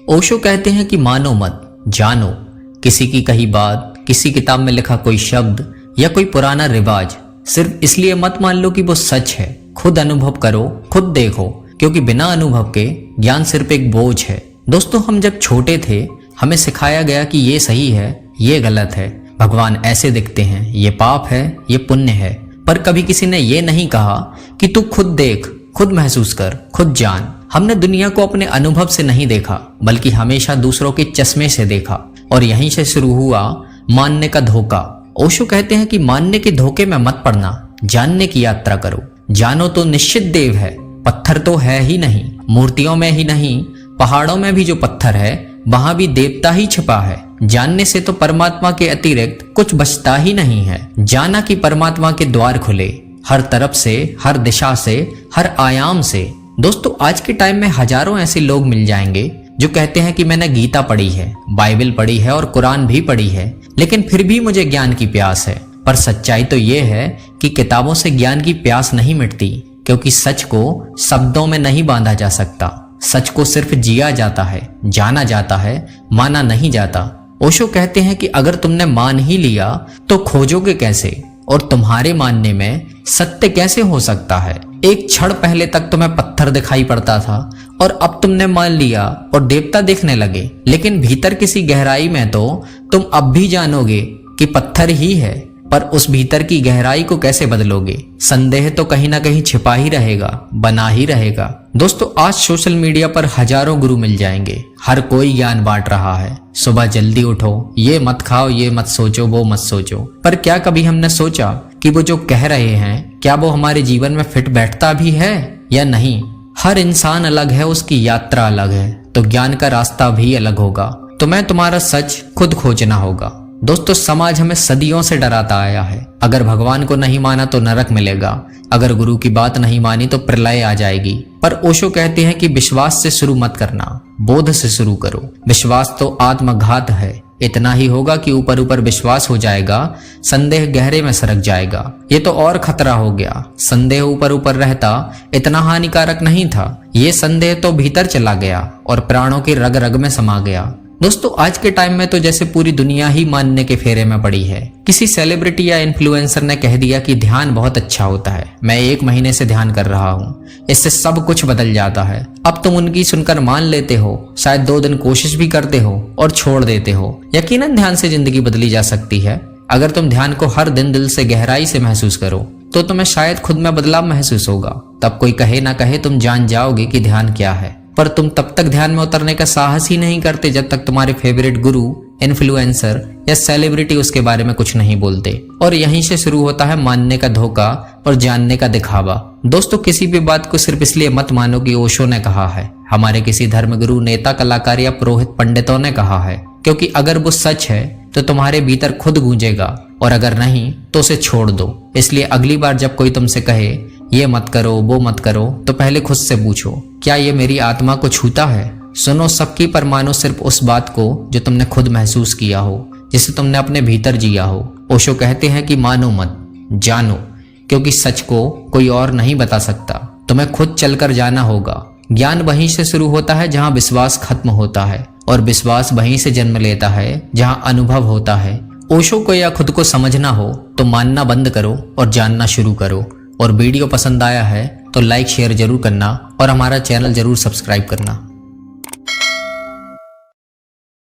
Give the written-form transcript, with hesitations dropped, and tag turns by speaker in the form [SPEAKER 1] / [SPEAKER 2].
[SPEAKER 1] ओशो कहते हैं कि मानो मत, जानो। किसी की कही बात, किसी किताब में लिखा कोई शब्द या कोई पुराना रिवाज सिर्फ इसलिए मत मान लो कि वो सच है। खुद अनुभव करो, खुद देखो, क्योंकि बिना अनुभव के ज्ञान सिर्फ एक बोझ है। दोस्तों, हम जब छोटे थे हमें सिखाया गया कि ये सही है, ये गलत है, भगवान ऐसे दिखते हैं, ये पाप है, ये पुण्य है। पर कभी किसी ने ये नहीं कहा कि तू खुद देख, खुद महसूस कर, खुद जान। हमने दुनिया को अपने अनुभव से नहीं देखा, बल्कि हमेशा दूसरों के चश्मे से देखा, और यहीं से शुरू हुआ मानने का धोखा। ओशो कहते हैं कि मानने के धोखे में मत पड़ना, जानने की यात्रा करो। जानो तो निश्चित देव है, पत्थर तो है ही नहीं, मूर्तियों में ही नहीं, पहाड़ों में भी जो पत्थर है वहां भी देवता ही छिपा है। जानने से तो परमात्मा के अतिरिक्त कुछ बचता ही नहीं है। जाना कि परमात्मा के द्वार खुले हर तरफ से, हर दिशा से, हर आयाम से। दोस्तों, आज के टाइम में हजारों ऐसे लोग मिल जाएंगे जो कहते हैं कि मैंने गीता पढ़ी है, बाइबल पढ़ी है और कुरान भी पढ़ी है, लेकिन फिर भी मुझे ज्ञान की प्यास है। पर सच्चाई तो ये है कि किताबों से ज्ञान की प्यास नहीं मिटती, क्योंकि सच को शब्दों में नहीं बांधा जा सकता। सच को सिर्फ जिया जाता है, जाना जाता है, माना नहीं जाता। ओशो कहते हैं कि अगर तुमने मान ही लिया तो खोजोगे कैसे, और तुम्हारे मानने में सत्य कैसे हो सकता है। एक क्षण पहले तक तुम्हें पत्थर दिखाई पड़ता था और अब तुमने मान लिया और देवता दिखने लगे, लेकिन भीतर किसी गहराई में तो तुम अब भी जानोगे कि पत्थर ही है। पर उस भीतर की गहराई को कैसे बदलोगे? संदेह तो कहीं ना कहीं छिपा ही रहेगा, बना ही रहेगा। दोस्तों, आज सोशल मीडिया पर हजारों गुरु मिल जाएंगे, हर कोई ज्ञान बांट रहा है। सुबह जल्दी उठो, ये मत खाओ, ये मत सोचो, वो मत सोचो। पर क्या कभी हमने सोचा कि वो जो कह रहे हैं क्या वो हमारे जीवन में फिट बैठता भी है या नहीं? हर इंसान अलग है, उसकी यात्रा अलग है, तो ज्ञान का रास्ता भी अलग होगा। तुम्हें तुम्हारा सच खुद खोजना होगा। दोस्तों, समाज हमें सदियों से डराता आया है। अगर भगवान को नहीं माना तो नरक मिलेगा, अगर गुरु की बात नहीं मानी तो प्रलय आ जाएगी। पर ओशो कहते हैं कि विश्वास से शुरू मत करना, बोध से शुरू करो। विश्वास तो आत्मघात है। इतना ही होगा कि ऊपर ऊपर विश्वास हो जाएगा, संदेह गहरे में सरक जाएगा। ये तो और खतरा हो गया। संदेह ऊपर ऊपर रहता इतना हानिकारक नहीं था, ये संदेह तो भीतर चला गया और प्राणों की रग रग में समा गया। दोस्तों, आज के टाइम में तो जैसे पूरी दुनिया ही मानने के फेरे में पड़ी है। किसी सेलिब्रिटी या इन्फ्लुएंसर ने कह दिया कि ध्यान बहुत अच्छा होता है, मैं 1 महीने से ध्यान कर रहा हूँ, इससे सब कुछ बदल जाता है। अब तुम उनकी सुनकर मान लेते हो, शायद 2 दिन कोशिश भी करते हो और छोड़ देते हो। यकीनन ध्यान से जिंदगी बदली जा सकती है। अगर तुम ध्यान को हर दिन दिल से गहराई से महसूस करो तो तुम्हें शायद खुद में बदलाव महसूस होगा। तब कोई कहे ना कहे तुम जान जाओगे कि ध्यान क्या है। पर तुम तब तक ध्यान में उतरने का साहस ही नहीं करते जब तक तुम्हारे फेवरेट गुरु, इन्फ्लुएंसर या सेलिब्रिटी उसके बारे में कुछ नहीं बोलते। और यहीं से शुरू होता है मानने का धोखा और जानने का दिखावा। दोस्तों, किसी भी बात को सिर्फ इसलिए मत मानो कि ओशो ने कहा है, हमारे किसी धर्मगुरु, नेता, कलाकार या पुरोहित पंडितों ने कहा है, क्योंकि अगर वो सच है तो तुम्हारे भीतर खुद गूंजेगा, और अगर नहीं तो उसे छोड़ दो। इसलिए अगली बार जब कोई तुमसे कहे ये मत करो, वो मत करो, तो पहले खुद से पूछो, क्या ये मेरी आत्मा को छूता है? सुनो सबकी, पर मानो सिर्फ उस बात को जो तुमने खुद महसूस किया हो, जिसे तुमने अपने भीतर जिया हो। ओशो कहते हैं कि मानो मत, जानो, क्योंकि सच को कोई और नहीं बता सकता, तुम्हें खुद चलकर जाना होगा। ज्ञान वहीं से शुरू होता है जहां विश्वास खत्म होता है, और विश्वास वहीं से जन्म लेता है जहां अनुभव होता है। ओशो को या खुद को समझना हो तो मानना बंद करो और जानना शुरू करो। और वीडियो पसंद आया है तो लाइक शेयर जरूर करना और हमारा चैनल जरूर सब्सक्राइब करना।